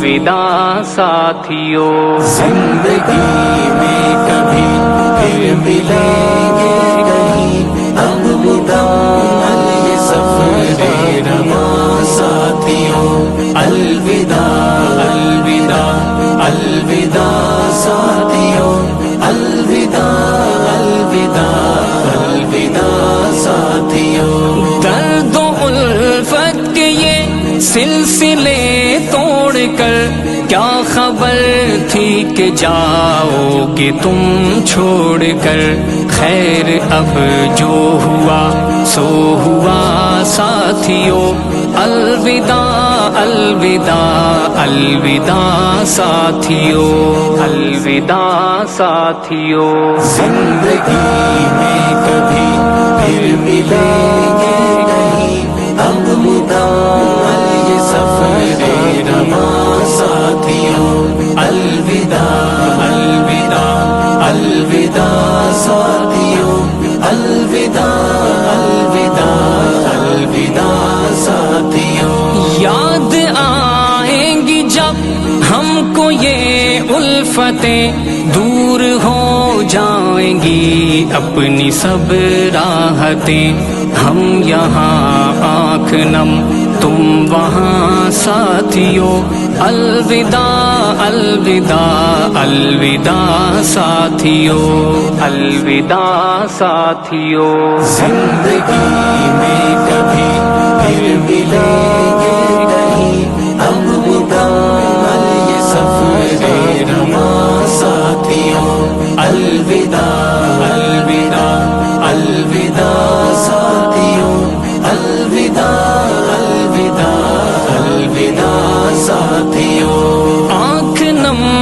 الوداع ساتھیو، زندگی میں کبھی پھر ملیں گے کہیں، اب مکمل یہ سفر رواں ساتھیوں، الوداع الوداع الوداع ساتھیوں، الوداع الوداع الوداع ساتھیوں۔ درد و الفت کے یہ سلسلے توڑ کر کیا خبر تھی کہ جاؤ گے تم چھوڑ کر، خیر اب جو ہوا سو ہوا ساتھیو، الوداع الوداع الوداع ساتھیو، الوداع ساتھیو۔ زندگی میں کبھی پھر ملیں گے کہیں، اب مکمل یہ سفر رواں ساتھیوں، الوداع الوداع الوداع ساتھیوں، الوداع الوداع الوداع ساتھیوں۔ یاد آئیں گی جب ہم کو یہ الفتیں، دور ہو جائیں گی اپنی سب راحتیں، ہم یہاں آنکھ نم تم وہاں ساتھیو، الوداع الوداع الوداع ساتھیو، الوداع ساتھیو۔ زندگی میں کبھی پھر ملیں گے کہیں،